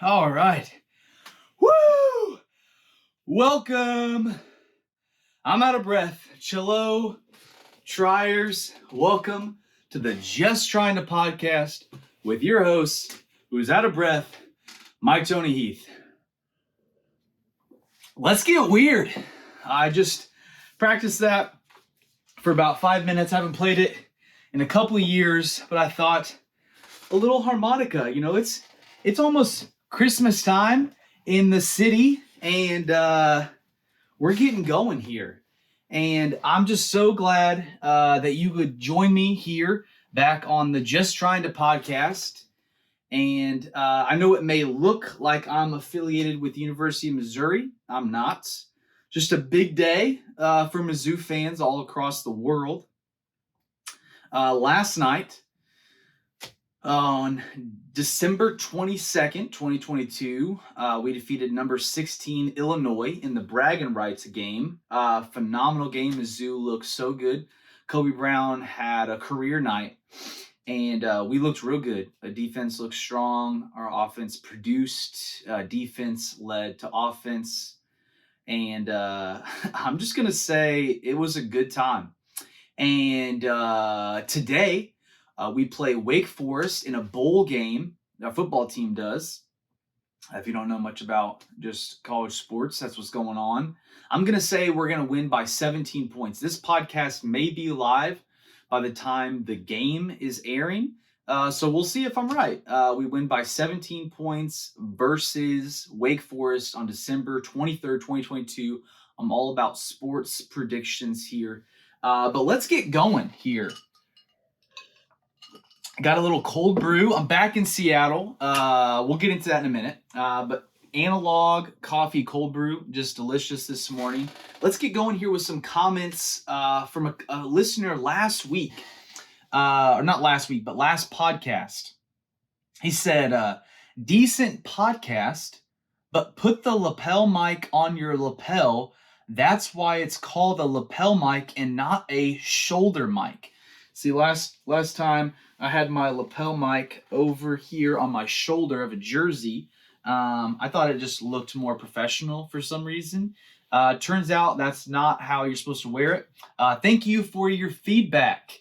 All right. Woo! Welcome. I'm out of breath. Chillo, triers. Welcome to the Just Trying to Podcast with your host, who's out of breath, Mike Tony Heath. Let's get weird. I just practiced that for about 5 minutes. I haven't played it in a couple of years, but I thought a little harmonica, it's almost Christmas time in the city, and we're getting going here. And I'm just so glad that you would join me here back on the Just Trying to Podcast. And I know it may look like I'm affiliated with the University of Missouri. I'm not. Just a big day for Mizzou fans all across the world. Last night, on December 22nd, 2022, we defeated number 16 Illinois in the bragging rights game. Phenomenal game. Mizzou looked so good. Kobe Brown had a career night, and we looked real good. The defense looked strong. Our offense produced. Defense led to offense. And I'm just going to say it was a good time. And today, we play Wake Forest in a bowl game. Our football team does. If you don't know much about just college sports, that's what's going on. I'm going to say we're going to win by 17 points. This podcast may be live by the time the game is airing. So we'll see if I'm right. We win by 17 points versus Wake Forest on December 23rd, 2022. I'm all about sports predictions here. But let's get going here. Got a little cold brew. I'm back in Seattle. We'll get into that in a minute. But analog coffee cold brew, just delicious this morning. Let's get going here with some comments from a listener last week. Or not last week, but last podcast. He said, decent podcast, but put the lapel mic on your lapel. That's why it's called a lapel mic and not a shoulder mic. See, last time I had my lapel mic over here on my shoulder of a jersey. I thought it just looked more professional for some reason. Turns out that's not how you're supposed to wear it. Thank you for your feedback.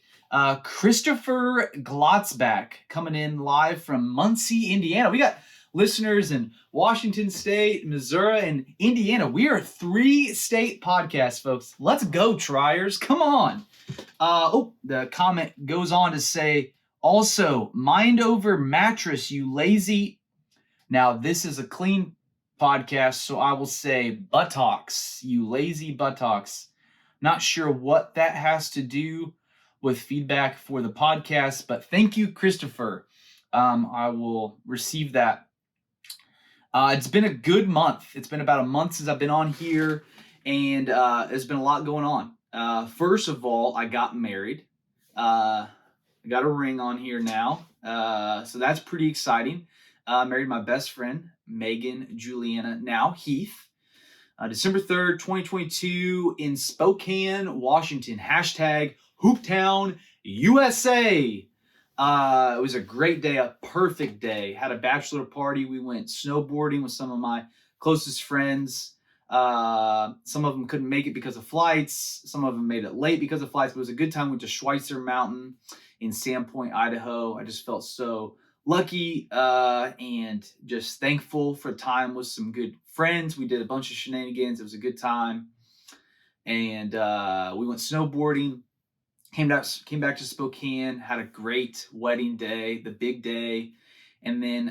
Christopher Glotzback coming in live from Muncie, Indiana. We got listeners in Washington State, Missouri, and Indiana. We are a 3-state podcast, folks. Let's go, triers. Come on. The comment goes on to say, also, mind over mattress, you lazy. Now, this is a clean podcast, so I will say buttocks, you lazy buttocks. Not sure what that has to do with feedback for the podcast, but thank you, Christopher. I will receive that. It's been a good month. It's been about a month since I've been on here, and there's been a lot going on. First of all, I got married. I got a ring on here now, so that's pretty exciting. Married my best friend, Megan Juliana, now Heath. December 3rd, 2022 in Spokane, Washington. Hashtag Hooptown USA. It was a great day, a perfect day. Had a bachelor party. We went snowboarding with some of my closest friends. Some of them couldn't make it because of flights. Some of them made it late because of flights. But it was a good time. We went to Schweitzer Mountain in Sandpoint, Idaho. I just felt so lucky and just thankful for time with some good friends. We did a bunch of shenanigans. It was a good time. And we went snowboarding. Came back to Spokane, had a great wedding day, the big day. And then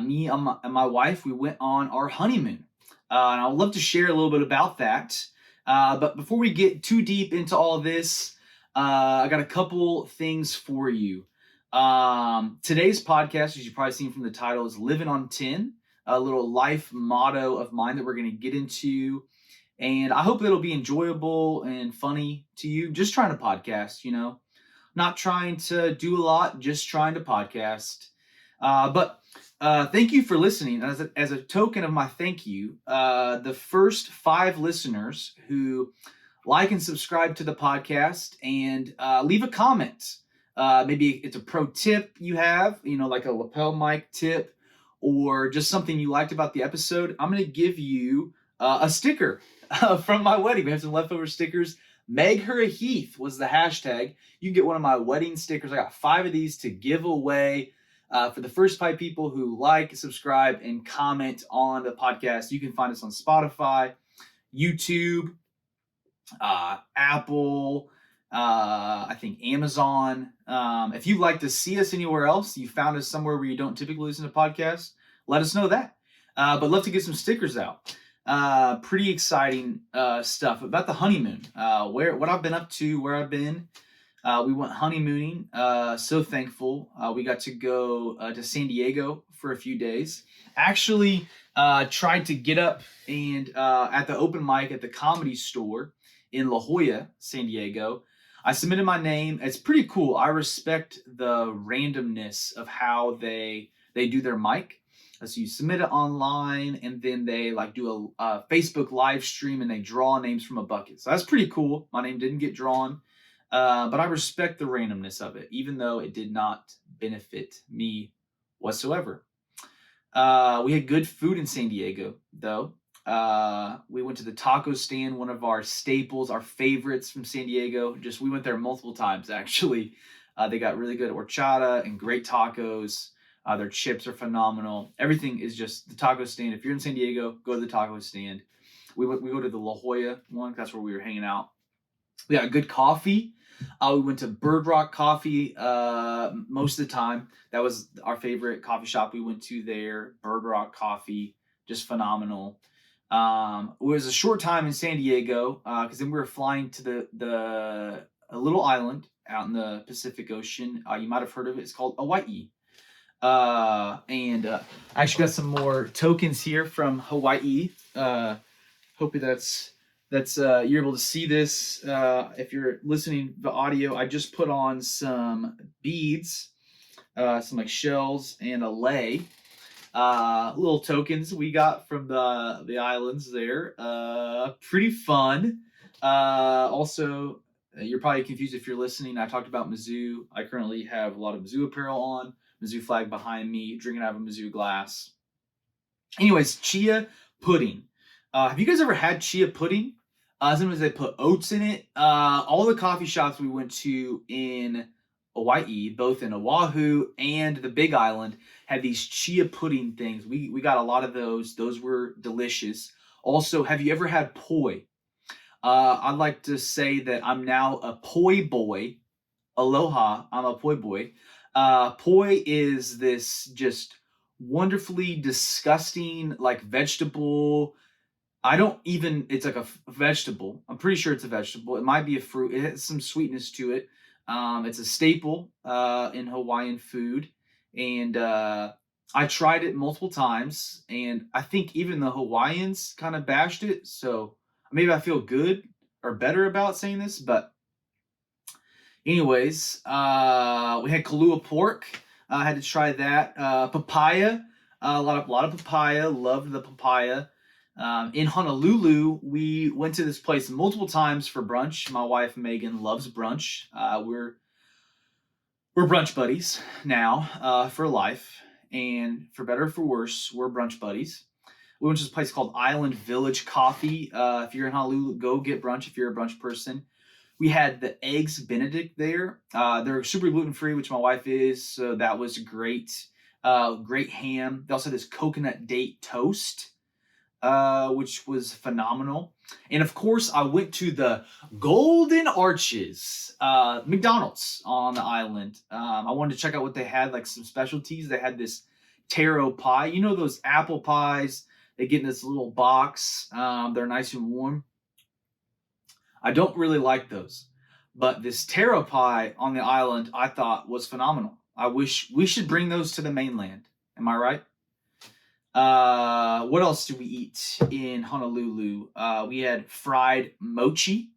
me and my wife, we went on our honeymoon. And I'd love to share a little bit about that. But before we get too deep into all of this, I got a couple things for you. Today's podcast, as you've probably seen from the title, is Livin on 10, a little life motto of mine that we're going to get into. And I hope it'll be enjoyable and funny to you. Just trying to podcast, not trying to do a lot, just trying to podcast. But thank you for listening. As a token of my thank you, the first 5 listeners who like and subscribe to the podcast and leave a comment. Maybe it's a pro tip you have, like a lapel mic tip, or just something you liked about the episode, I'm going to give you a sticker from my wedding. We have some leftover stickers. Meg her a Heath was the hashtag. You can get one of my wedding stickers. I got 5 of these to give away. For the first 5 people who like, subscribe, and comment on the podcast. You can find us on Spotify, YouTube, Apple, I think Amazon. If you'd like to see us anywhere else, you found us somewhere where you don't typically listen to podcasts, let us know that. But love to get some stickers out. Pretty exciting stuff about the honeymoon. What I've been up to, where I've been. We went honeymooning. So thankful. We got to go to San Diego for a few days. Actually, tried to get up and at the open mic at the Comedy Store in La Jolla, San Diego. I submitted my name. It's pretty cool. I respect the randomness of how they do their mic. So you submit it online, and then they like do a Facebook live stream, and they draw names from a bucket. So that's pretty cool. My name didn't get drawn, but I respect the randomness of it, even though it did not benefit me whatsoever. We had good food in San Diego, though. We went to the taco stand, one of our staples, our favorites from San Diego. We went there multiple times, actually. They got really good horchata and great tacos. Their chips are phenomenal. Everything is just the taco stand. If you're in San Diego, go to the taco stand. We go to the La Jolla one. That's where we were hanging out. We got good coffee. We went to Bird Rock Coffee most of the time. That was our favorite coffee shop we went to there. Bird Rock Coffee, just phenomenal. It was a short time in San Diego because then we were flying to a little island out in the Pacific Ocean. You might have heard of it. It's called Hawaii. I actually got some more tokens here from Hawaii. Hope that's you're able to see this. If you're listening to the audio, I just put on some beads, some like shells and a lei. Little tokens we got from the islands there. Pretty fun. Also, you're probably confused if you're listening. I talked about Mizzou. I currently have a lot of Mizzou apparel on. Mizzou flag behind me. Drinking out of a Mizzou glass. Anyways, chia pudding. Have you guys ever had chia pudding? Sometimes they put oats in it. All the coffee shops we went to in Hawaii, both in Oahu and the Big Island, had these chia pudding things. We got a lot of those. Those were delicious. Also, have you ever had poi? I'd like to say that I'm now a poi boy. Aloha, I'm a poi boy. Poi is this just wonderfully disgusting, like vegetable. It's like a vegetable. I'm pretty sure it's a vegetable. It might be a fruit. It has some sweetness to it. It's a staple in Hawaiian food. And I tried it multiple times. And I think even the Hawaiians kind of bashed it. So maybe I feel good or better about saying this. But anyways, we had Kahlua pork. I had to try that. Papaya. A lot of papaya. Loved the papaya. In Honolulu, we went to this place multiple times for brunch. My wife Megan loves brunch. We're brunch buddies now for life, and for better or for worse, we're brunch buddies. We went to this place called Island Village Coffee. If you're in Honolulu, go get brunch if you're a brunch person. We had the Eggs Benedict there. They're super gluten-free, which my wife is, so that was great. Great ham. They also had this coconut date toast, which was phenomenal. And of course, I went to the Golden Arches, McDonald's on the island. I wanted to check out what they had, like some specialties. They had this taro pie. You know those apple pies? They get in this little box. They're nice and warm. I don't really like those. But this taro pie on the island, I thought was phenomenal. I wish we should bring those to the mainland. Am I right? What else did we eat in Honolulu? We had fried mochi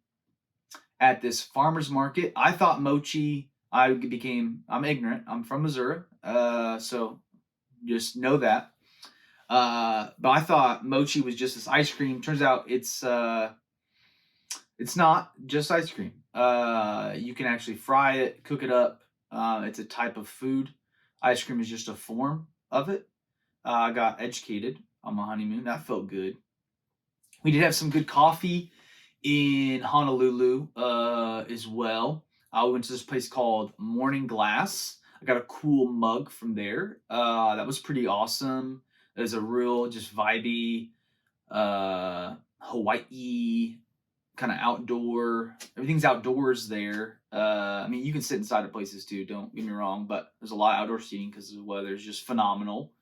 at this farmer's market. I thought mochi, I'm ignorant. I'm from Missouri, so just know that. But I thought mochi was just this ice cream. Turns out it's not just ice cream. You can actually fry it, cook it up. It's a type of food. Ice cream is just a form of it. I got educated on my honeymoon. That felt good. We did have some good coffee in Honolulu as well. We went to this place called Morning Glass. I got a cool mug from there. That was pretty awesome. It was a real just vibey Hawaii kind of outdoor. Everything's outdoors there. I mean, you can sit inside of places too. Don't get me wrong, but there's a lot of outdoor seating because the weather is just phenomenal.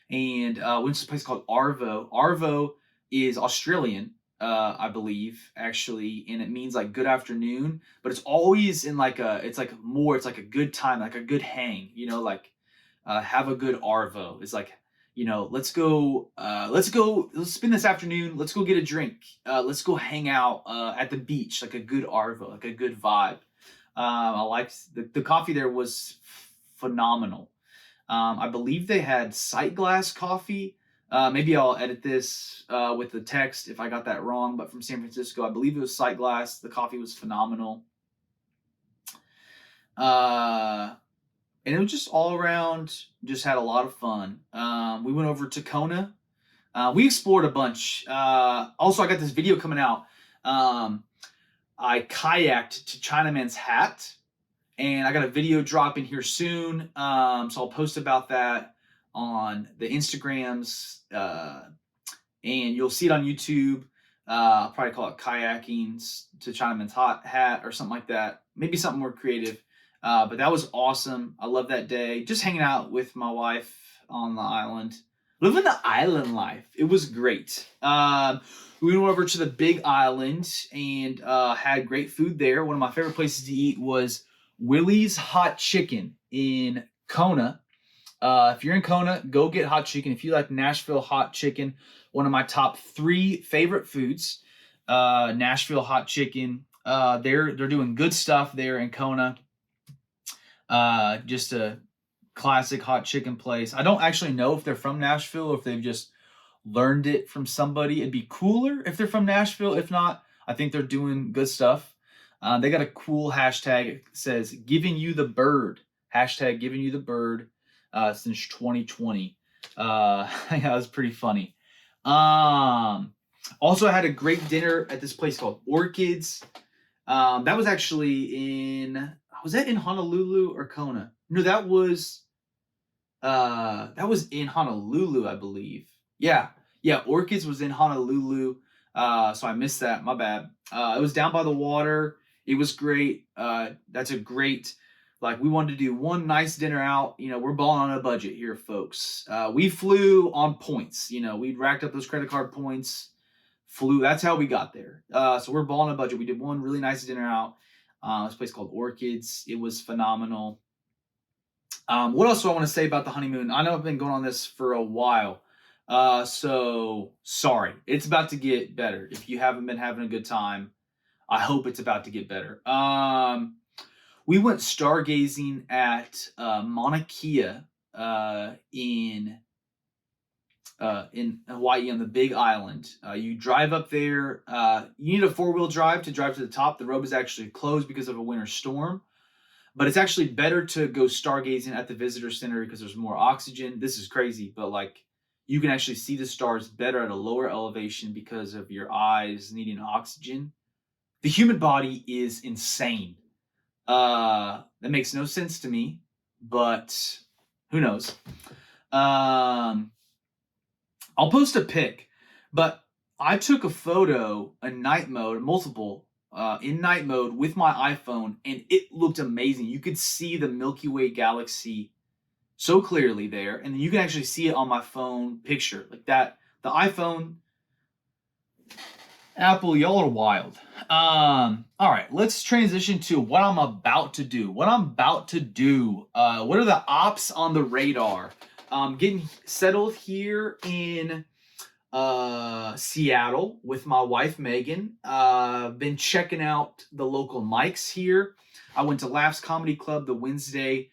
And went to a place called Arvo. Arvo is Australian, I believe, actually, and it means like good afternoon. But it's always in like it's like a good time, like a good hang. Like have a good Arvo. It's like let's go, let's spend this afternoon. Let's go get a drink. Let's go hang out at the beach, like a good Arvo, like a good vibe. I liked the coffee there was phenomenal. I believe they had sight glass coffee. Maybe I'll edit this with the text if I got that wrong, but from San Francisco, I believe it was sight glass. The coffee was phenomenal. And it was just all around, just had a lot of fun. We went over to Kona. We explored a bunch. Also, I got this video coming out. I kayaked to Chinaman's Hat, and I got a video dropping here soon. So I'll post about that on the Instagrams, and you'll see it on YouTube. I'll probably call it kayaking to Chinaman's Hat or something like that. Maybe something more creative. But that was awesome. I love that day. Just hanging out with my wife on the island. Living the island life. It was great. We went over to the Big Island and had great food there. One of my favorite places to eat was Willie's Hot Chicken in Kona. If you're in Kona, go get hot chicken. If you like Nashville hot chicken, one of my top 3 favorite foods, Nashville hot chicken. They're doing good stuff there in Kona. Just a classic hot chicken place. I don't actually know if they're from Nashville or if they've just learned it from somebody. It'd be cooler if they're from Nashville. If not, I think they're doing good stuff. They got a cool hashtag. It says "Giving You the Bird." Hashtag "Giving You the Bird" since 2020. That was pretty funny. Also, I had a great dinner at this place called Orchids. That was actually was that in Honolulu or Kona? No, that was in Honolulu, I believe. Yeah, Orchids was in Honolulu. So I missed that. My bad. It was down by the water. It was great. That's a great. Like, we wanted to do one nice dinner out. We're balling on a budget here, folks. We flew on points. We'd racked up those credit card points. Flew. That's how we got there. So we're balling on a budget. We did one really nice dinner out. This place called Orchids. It was phenomenal. What else do I want to say about the honeymoon? I know I've been going on this for a while. So sorry. It's about to get better. If you haven't been having a good time, I hope it's about to get better. We went stargazing at Mauna Kea in Hawaii on the Big Island. You drive up there. You need a 4-wheel drive to drive to the top. The road is actually closed because of a winter storm. But it's actually better to go stargazing at the visitor center because there's more oxygen. This is crazy, but like you can actually see the stars better at a lower elevation because of your eyes needing oxygen. The human body is insane. That makes no sense to me, but who knows? I'll post a pic, but I took a photo in night mode, multiple, in night mode with my iPhone, and it looked amazing. You could see the Milky Way galaxy so clearly there, and then you can actually see it on my phone picture like that. The iPhone, Apple, y'all are wild. All right, let's transition to what I'm about to do. What are the ops on the radar? Getting settled here in Seattle with my wife Megan. Been checking out the local mics here. I went to Laughs Comedy Club the Wednesday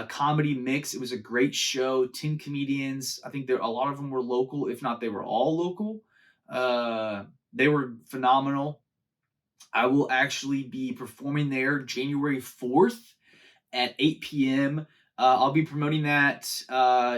comedy mix. It was a great show. 10 comedians. I think a lot of them were local, if not they were all local. They were phenomenal. I will actually be performing there January 4th at 8 p.m. I'll be promoting that.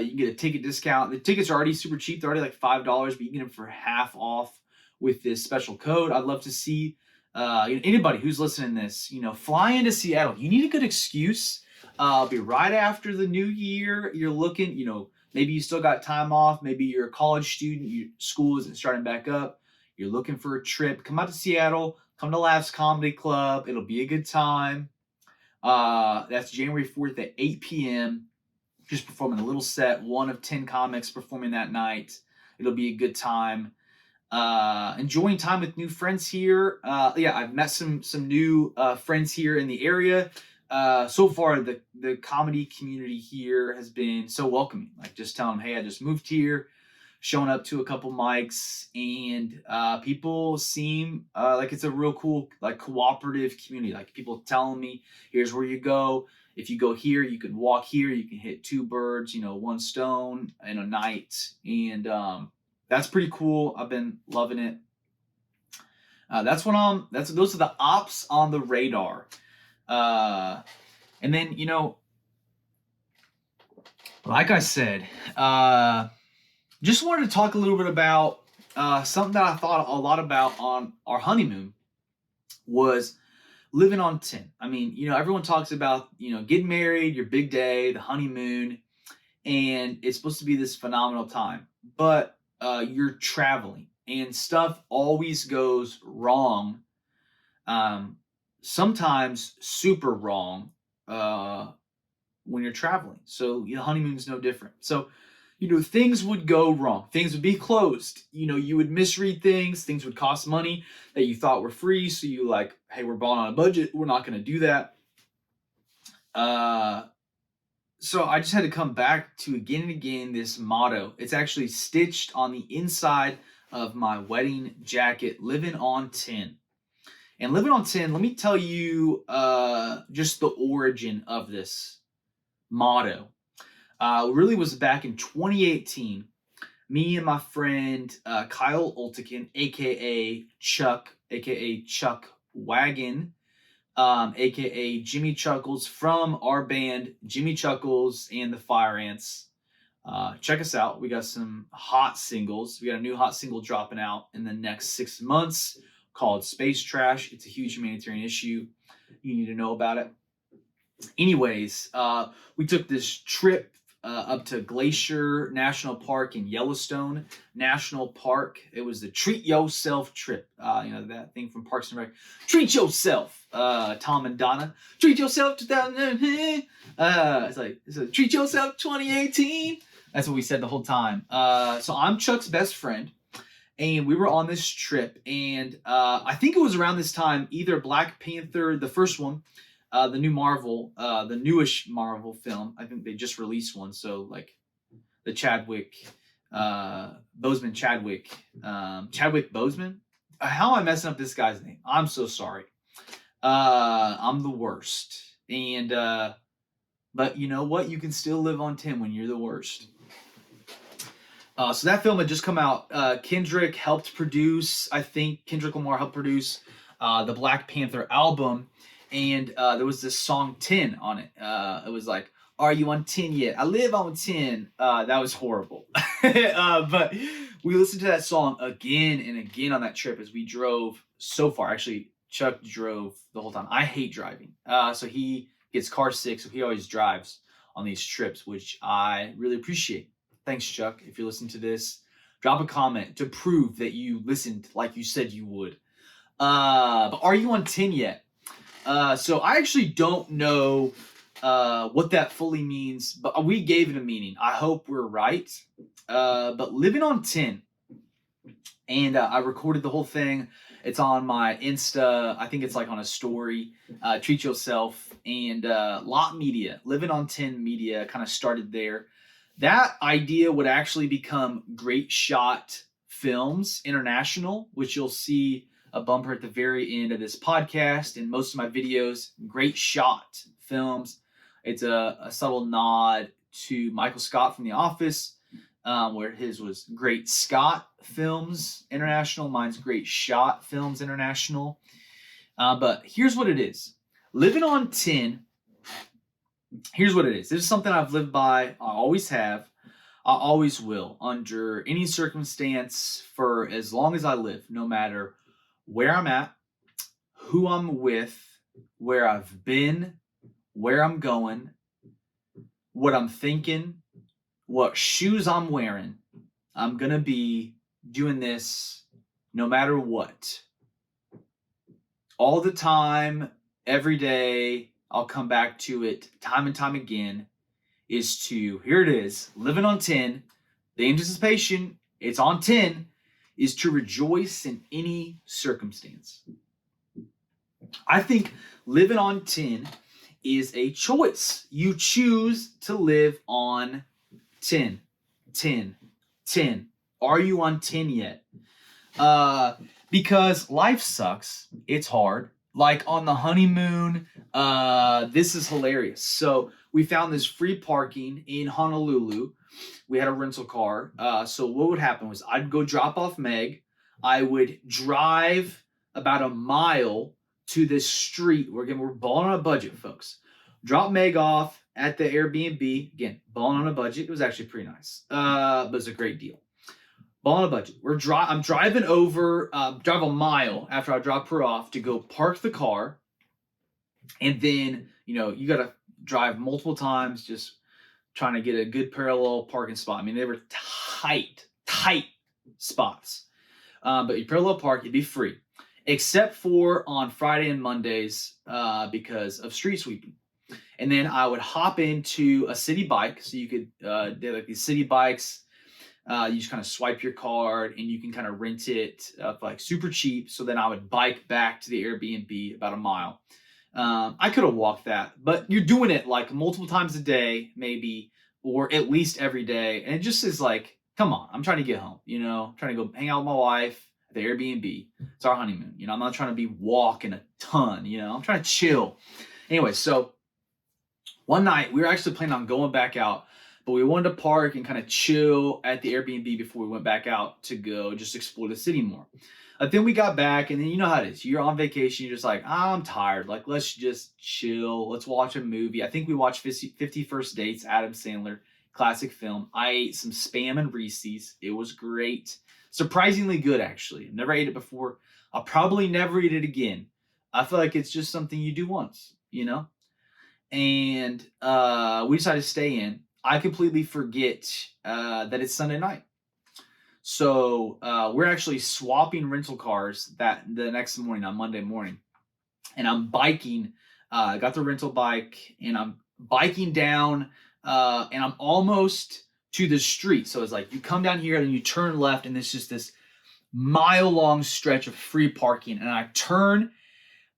You can get a ticket discount. The tickets are already super cheap. They're already like $5, but you can get them for half off with this special code. I'd love to see anybody who's listening to this, fly into Seattle. You need a good excuse. It'll be right after the new year. You're looking, maybe you still got time off. Maybe you're a college student. Your school isn't starting back up. You're looking for a trip. Come out to Seattle. Come to Laughs Comedy Club. It'll be a good time. That's January 4th at 8 p.m. Just performing a little set. 1 of 10 comics performing that night. It'll be a good time. Enjoying time with new friends here. I've met some new friends here in the area. So far, the comedy community here has been so welcoming. Like, just telling them, hey, I just moved here, showing up to a couple mics, and people seem like it's a real cool, like, cooperative community. Like, people telling me, here's where you go. If you go here, you can walk here. You can hit 2 birds, 1 stone in a night. And that's pretty cool. I've been loving it. Those are the ops on the radar. And then, like I said, just wanted to talk a little bit about something that I thought a lot about on our honeymoon was living on 10. I mean, everyone talks about, getting married, your big day, the honeymoon, and it's supposed to be this phenomenal time. But you're traveling and stuff always goes wrong. Sometimes super wrong when you're traveling. So, honeymoon's no different. So, things would go wrong. Things would be closed. You would misread things. Things would cost money that you thought were free. So you like, hey, we're balling on a budget. We're not going to do that. So I just had to come back to again and again this motto. It's actually stitched on the inside of my wedding jacket, Livin on 10. And Livin on 10, let me tell you just the origin of this motto. Really was back in 2018. Me and my friend Kyle Ultikin, a.k.a. Chuck Wagon, a.k.a. Jimmy Chuckles from our band, Jimmy Chuckles and the Fire Ants. Check us out. We got some hot singles. We got a new hot single dropping out in the next 6 months called Space Trash. It's a huge humanitarian issue. You need to know about it. Anyways, we took this trip up to Glacier National Park in Yellowstone National Park. It was the Treat Yourself trip. That thing from Parks and Rec. Treat yourself, Tom and Donna. Treat yourself 2000. It's like Treat Yourself 2018. That's what we said the whole time. So I'm Chuck's best friend, and we were on this trip. And I think it was around this time, either Black Panther, the first one, the new Marvel, the newish Marvel film. I think they just released one. So like the Chadwick Boseman. How am I messing up this guy's name? I'm so sorry. I'm the worst. And but you know what? You can still live on 10 when you're the worst. So that film had just come out. Kendrick helped produce. I think Kendrick Lamar helped produce the Black Panther album. And there was this song 10 on it. It was like, are you on 10 yet? I live on 10. That was horrible. But we listened to that song again and again on that trip as we drove so far. Actually, Chuck drove the whole time. I hate driving. So he gets car sick, so he always drives on these trips, which I really appreciate. Thanks, Chuck. If you're listening to this, drop a comment to prove that you listened like you said you would. But are you on 10 yet? So I actually don't know what that fully means, but we gave it a meaning. I hope we're right. But living on 10, and I recorded the whole thing. It's on my Insta. I think it's like on a story. Treat Yourself and Lot Media, Living on 10 Media, kind of started there. That idea would actually become Great Shot Films International, which you'll see a bumper at the very end of this podcast and most of my videos. Great Shot Films. It's a subtle nod to Michael Scott from The Office, where his was Great Scott Films International. Mine's Great Shot Films International. But here's what it is. Living on 10 Here's what it is. This is something I've lived by. I always have. I always will, under any circumstance, for as long as I live, no matter where I'm at, who I'm with, where I've been, where I'm going, what I'm thinking, what shoes I'm wearing. I'm going to be doing this no matter what. All the time, every day, I'll come back to it time and time again, is to, here it is, living on 10, the anticipation, it's on 10, is to rejoice in any circumstance. I think living on 10 is a choice. You choose to live on 10, 10, 10. Are you on 10 yet? Because life sucks. It's hard. Like on the honeymoon, this is hilarious. So we found this free parking in Honolulu. We had a rental car. So what would happen was I'd go drop off Meg. I would drive about a mile to this street. We're balling on a budget, folks. Drop Meg off at the Airbnb. Again, balling on a budget. It was actually pretty nice. But it was a great deal. Balling on a budget. I'm driving over, drive a mile after I drop her off to go park the car. And then, you got to drive multiple times just trying to get a good parallel parking spot. I mean, they were tight spots. But you parallel park, you'd be free. Except for on Friday and Mondays because of street sweeping. And then I would hop into a city bike. So you could, they like these city bikes. You just kind of swipe your card and you can kind of rent it like super cheap. So then I would bike back to the Airbnb about a mile. I could have walked that, but you're doing it like multiple times a day, maybe, or at least every day. And it just is like, come on, I'm trying to get home, I'm trying to go hang out with my wife at the Airbnb. It's our honeymoon. I'm not trying to be walking a ton, I'm trying to chill. Anyway, so one night we were actually planning on going back out, but we wanted to park and kind of chill at the Airbnb before we went back out to go just explore the city more. Then we got back, and then you know how it is. You're on vacation. You're just like, I'm tired. Like, let's just chill. Let's watch a movie. I think we watched 50 First Dates, Adam Sandler, classic film. I ate some Spam and Reese's. It was great. Surprisingly good, actually. Never ate it before. I'll probably never eat it again. I feel like it's just something you do once, And we decided to stay in. I completely forget that it's Sunday night. So we're actually swapping rental cars the next morning, on Monday morning. And I'm biking. I got the rental bike, and I'm biking down, and I'm almost to the street. So it's like you come down here and you turn left, and there's just this mile-long stretch of free parking. And I turn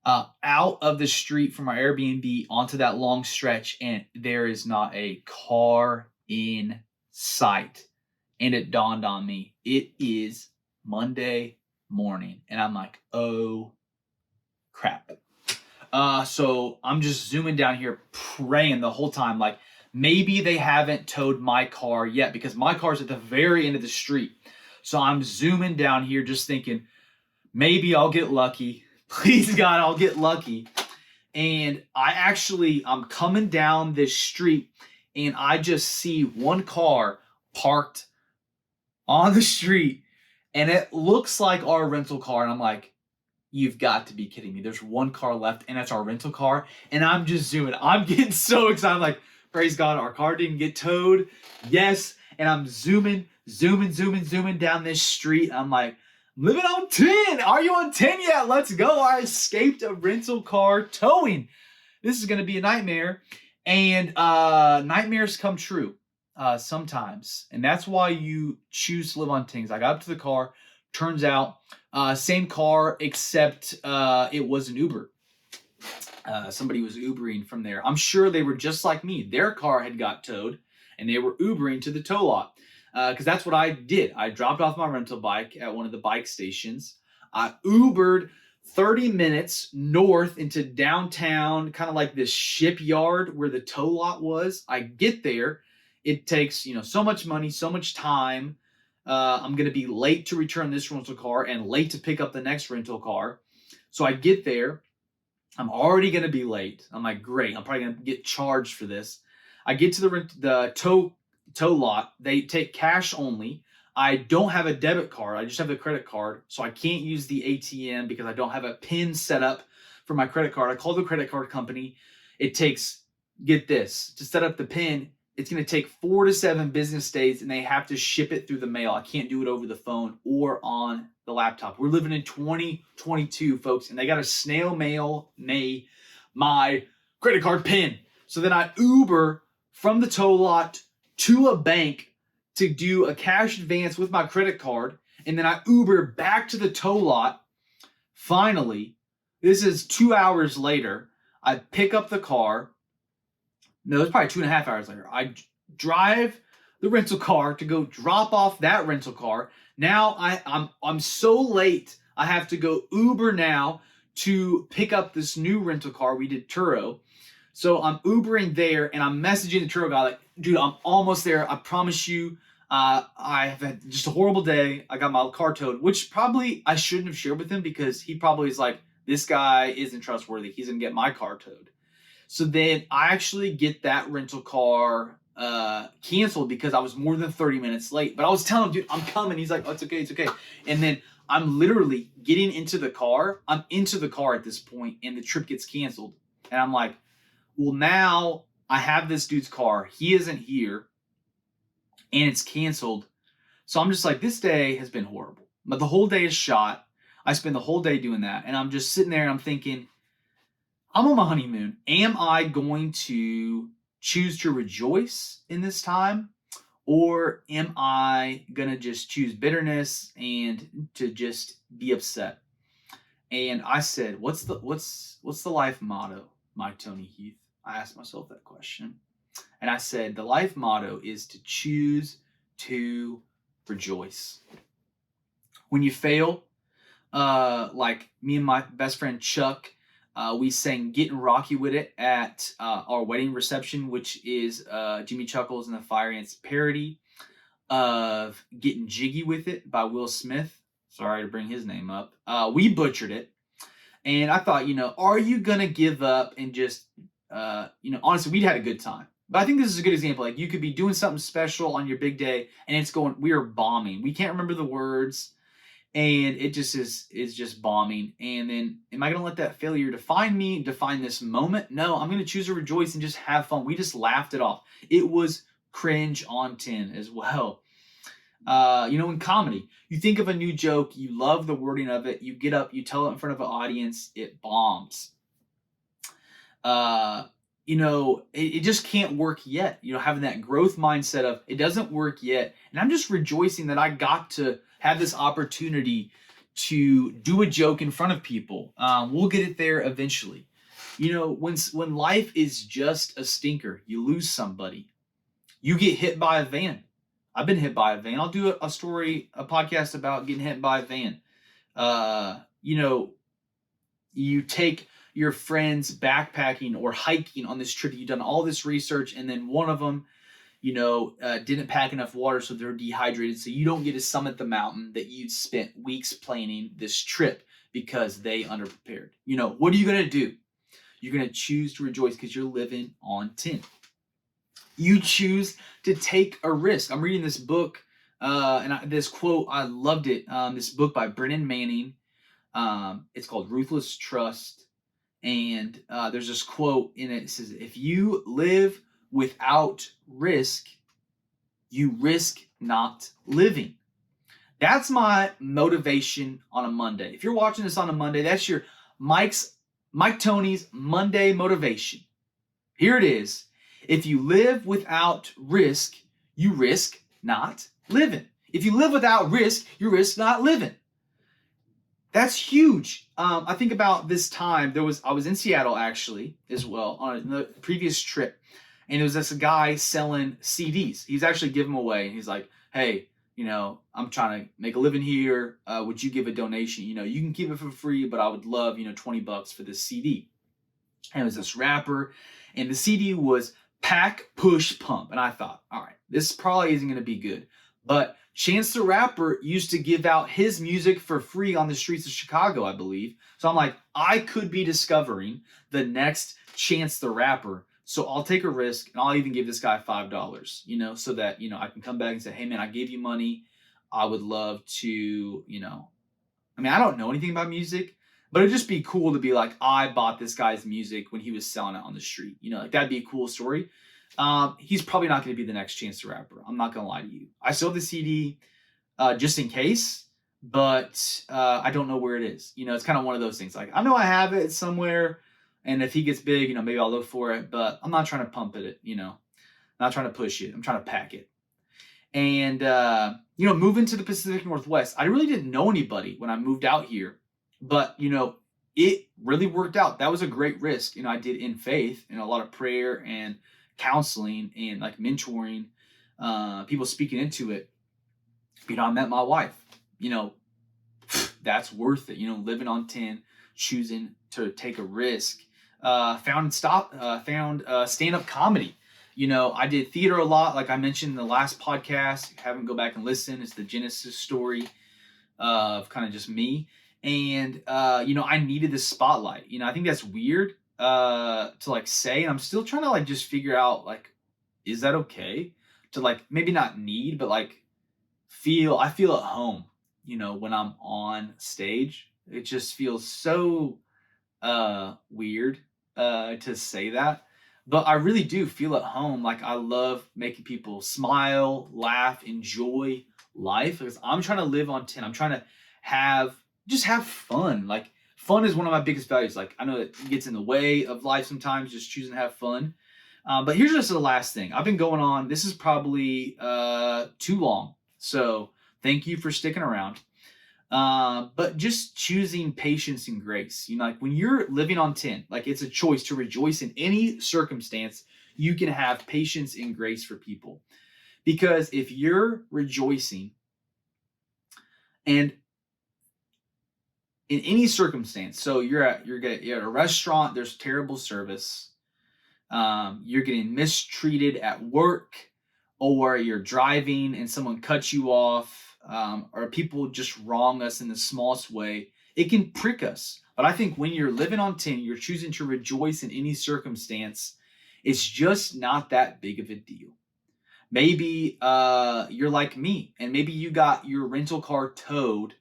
out of the street from our Airbnb onto that long stretch, and there is not a car in sight. And it dawned on me, it is Monday morning. And I'm like, oh, crap. So I'm just zooming down here, praying the whole time, like maybe they haven't towed my car yet, because my car's at the very end of the street. So I'm zooming down here just thinking, maybe I'll get lucky. Please, God, I'll get lucky. And I'm coming down this street, and I just see one car parked on the street, and it looks like our rental car. And I'm like, you've got to be kidding me. There's one car left, and that's our rental car. And I'm just zooming. I'm getting so excited. I'm like, praise God, our car didn't get towed. Yes. And I'm zooming down this street. I'm like, living on 10. Are you on 10 yet? Let's go. I escaped a rental car towing. This is going to be a nightmare. And nightmares come true. Sometimes, and that's why you choose to live on 10. I got up to the car, turns out same car, except it was an Uber. Somebody was Ubering from there. I'm sure they were just like me. Their car had got towed, and they were Ubering to the tow lot, because that's what I did. I dropped off my rental bike at one of the bike stations. I Ubered 30 minutes north into downtown, kind of like this shipyard where the tow lot was. I get there. It takes, so much money, so much time. I'm going to be late to return this rental car and late to pick up the next rental car. So I get there. I'm already going to be late. I'm like, great. I'm probably going to get charged for this. I get to the tow lot. They take cash only. I don't have a debit card. I just have a credit card. So I can't use the ATM because I don't have a PIN set up for my credit card. I called the credit card company. It takes, get this, to set up the PIN, it's going to take 4 to 7 business days, and they have to ship it through the mail. I can't do it over the phone or on the laptop. We're living in 2022, folks, and they got to snail mail me my credit card PIN. So then I Uber from the tow lot to a bank to do a cash advance with my credit card, and then I Uber back to the tow lot. Finally, this is 2 hours later, I pick up the car. No, it's probably 2.5 hours later. I drive the rental car to go drop off that rental car. Now I'm so late. I have to go Uber now to pick up this new rental car. We did Turo. So I'm Ubering there, and I'm messaging the Turo guy like, dude, I'm almost there. I promise you. I have had just a horrible day. I got my car towed, which probably I shouldn't have shared with him because he probably is like, this guy isn't trustworthy. He's going to get my car towed. So then I actually get that rental car canceled because I was more than 30 minutes late. But I was telling him, dude, I'm coming. He's like, oh, it's okay, it's okay. And then I'm literally getting into the car. I'm into the car at this point, and the trip gets canceled. And I'm like, well, now I have this dude's car. He isn't here, and it's canceled. So I'm just like, this day has been horrible. But the whole day is shot. I spend the whole day doing that. And I'm just sitting there, and I'm thinking, I'm on my honeymoon. Am I going to choose to rejoice in this time? Or am I going to just choose bitterness and to just be upset? And I said, what's the life motto, Mike Tony Heath? I asked myself that question. And I said, the life motto is to choose to rejoice. When you fail, like me and my best friend Chuck, we sang Getting Rocky With It at our wedding reception, which is Jimmy Chuckles and the Fire Ants parody of Getting Jiggy With It by Will Smith. Sorry to bring his name up. We butchered it. And I thought, are you going to give up and just, honestly, we'd had a good time. But I think this is a good example. Like, you could be doing something special on your big day, and it's going, we are bombing. We can't remember the words. And it just is just bombing. And then, am I going to let that failure define me, define this moment? No, I'm going to choose to rejoice and just have fun. We just laughed it off. It was cringe on 10 as well. In comedy, you think of a new joke, you love the wording of it, you get up, you tell it in front of an audience, it bombs. It just can't work yet. Having that growth mindset of it doesn't work yet. And I'm just rejoicing that I got to have this opportunity to do a joke in front of people. We'll get it there eventually. When life is just a stinker, you lose somebody, you get hit by a van. I've been hit by a van. I'll do a podcast about getting hit by a van. You take your friends backpacking or hiking on this trip. You've done all this research, and then one of them, didn't pack enough water, so they're dehydrated. So you don't get to summit the mountain that you'd spent weeks planning this trip because they underprepared. What are you going to do? You're going to choose to rejoice because you're living on 10. You choose to take a risk. I'm reading this book, this quote, I loved it. This book by Brennan Manning. It's called Ruthless Trust. And there's this quote in it. It says, if you live without risk, you risk not living. That's my motivation on a Monday. If you're watching this on a Monday, that's your Mike Tony's Monday motivation. Here it is. If you live without risk, you risk not living. If you live without risk, you risk not living. That's huge. I think about this time. I was in Seattle actually as well on the previous trip, and there was this guy selling CDs. He's actually giving them away, and he's like, "Hey, I'm trying to make a living here. Would you give a donation? You can keep it for free, but I would love, $20 for this CD." And it was this rapper, and the CD was Pack, Push, Pump. And I thought, all right, this probably isn't going to be good. But Chance the Rapper used to give out his music for free on the streets of Chicago, I believe. So I'm like, I could be discovering the next Chance the Rapper. So I'll take a risk and I'll even give this guy $5, so that, I can come back and say, hey man, I gave you money. I would love to, I don't know anything about music, but it'd just be cool to be like, I bought this guy's music when he was selling it on the street. Like that'd be a cool story. He's probably not going to be the next Chance the Rapper. I'm not going to lie to you. I still have the CD just in case, but I don't know where it is. It's kind of one of those things. Like, I know I have it somewhere, and if he gets big, maybe I'll look for it, but I'm not trying to pump it, not trying to push it. I'm trying to pack it. And, moving to the Pacific Northwest, I really didn't know anybody when I moved out here, but, it really worked out. That was a great risk, I did in faith and a lot of prayer and counseling and like mentoring, people speaking into it. I met my wife, that's worth it. Living on 10, choosing to take a risk. Found stand-up comedy. I did theater a lot, like I mentioned in the last podcast. Haven't go back and listen. It's the Genesis story of kind of just me. And I needed this spotlight. I think that's weird to like say, and I'm still trying to like just figure out like, is that okay to like maybe not need, but like I feel at home, when I'm on stage. It just feels so weird to say that, but I really do feel at home. Like I love making people smile, laugh, enjoy life, because I'm trying to live on 10. I'm trying to have fun. Like fun is one of my biggest values. Like I know it gets in the way of life sometimes, just choosing to have fun. But here's just the last thing. I've been going on. This is probably too long. So thank you for sticking around. But just choosing patience and grace. Like when you're living on 10, like it's a choice to rejoice in any circumstance. You can have patience and grace for people. Because if you're rejoicing and in any circumstance, so you're at a restaurant, there's terrible service, you're getting mistreated at work, or you're driving and someone cuts you off, or people just wrong us in the smallest way, it can prick us. But I think when you're living on 10, you're choosing to rejoice in any circumstance, it's just not that big of a deal. Maybe you're like me, and maybe you got your rental car towed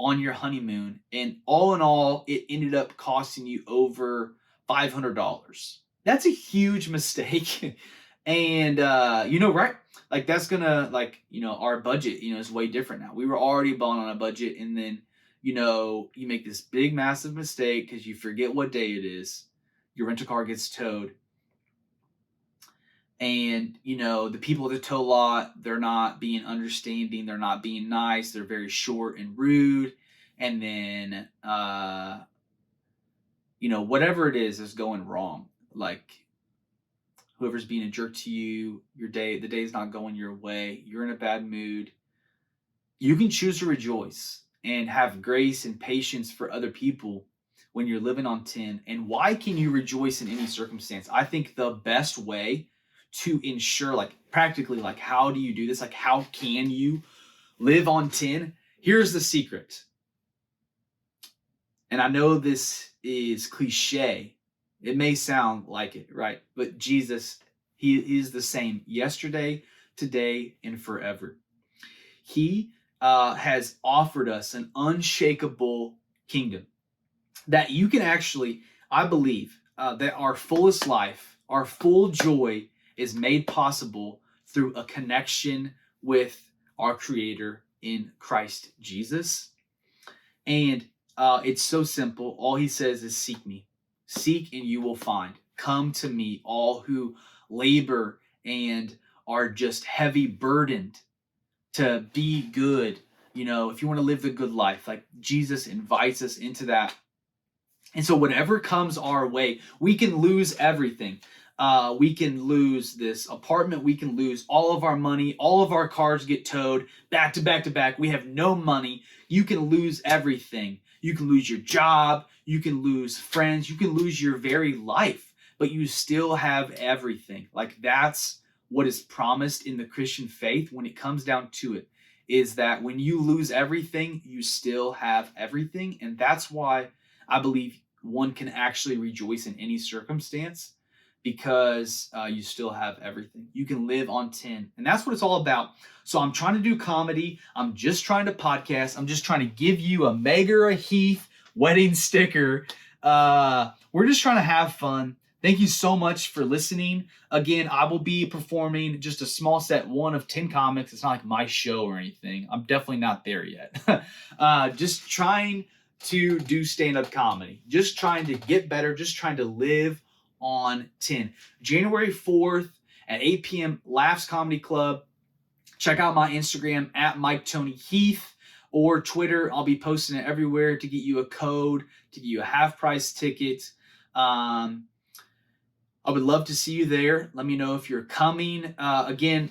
on your honeymoon, and all in all, it ended up costing you over $500. That's a huge mistake. And, right? Like that's gonna, like, our budget, is way different now. We were already balling on a budget, and then, you make this big, massive mistake because you forget what day it is. Your rental car gets towed. And, the people at the tow lot, they're not being understanding. They're not being nice. They're very short and rude. And then, whatever it is going wrong. Like, whoever's being a jerk to you, the day's not going your way, you're in a bad mood, you can choose to rejoice and have grace and patience for other people when you're living on 10. And why can you rejoice in any circumstance? I think the best way to ensure, like practically, like how do you do this? Like how can you live on 10? Here's the secret. And I know this is cliche, it may sound like it, right? But Jesus, he is the same yesterday, today, and forever. He has offered us an unshakable kingdom that you can actually, I believe, that our fullest life, our full joy is made possible through a connection with our Creator in Christ Jesus. And it's so simple. All he says is seek me. Seek and you will find. Come to me, all who labor and are just heavy burdened to be good. If you want to live the good life, like Jesus invites us into that. And so whatever comes our way, we can lose everything. We can lose this apartment. We can lose all of our money. All of our cars get towed back to back to back. We have no money. You can lose everything. You can lose your job. You can lose friends. You can lose your very life, but you still have everything. Like that's what is promised in the Christian faith when it comes down to it is that when you lose everything, you still have everything. And that's why I believe one can actually rejoice in any circumstance, because you still have everything. You can live on 10. And that's what it's all about. So I'm trying to do comedy. I'm just trying to podcast. I'm just trying to give you a Meg or a Heath wedding sticker. We're just trying to have fun. Thank you so much for listening. Again, I will be performing just a small set, 1 of 10 comics. It's not like my show or anything. I'm definitely not there yet. Just trying to do stand-up comedy. Just trying to get better. Just trying to live on 10. January 4th at 8 p.m. Laughs Comedy Club. Check out my Instagram at Mike Tony Heath or Twitter. I'll be posting it everywhere to get you a code, to get you a half-price ticket. I would love to see you there. Let me know if you're coming. Again,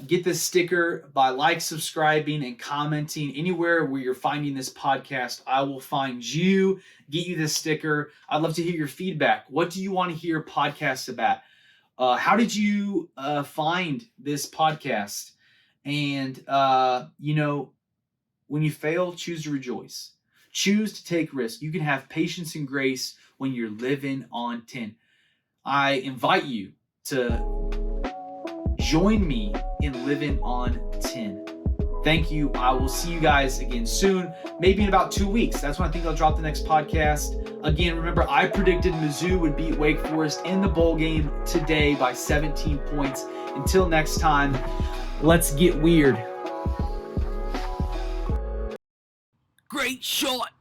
get this sticker by subscribing, and commenting anywhere where you're finding this podcast. I will find you, get you this sticker. I'd love to hear your feedback. What do you want to hear podcasts about? How did you find this podcast? And, when you fail, choose to rejoice. Choose to take risks. You can have patience and grace when you're living on 10. I invite you to join me in living on 10. Thank you. I will see you guys again soon, maybe in about 2 weeks. That's when I think I'll drop the next podcast. Again, remember, I predicted Mizzou would beat Wake Forest in the bowl game today by 17 points. Until next time, let's get weird. Great shot.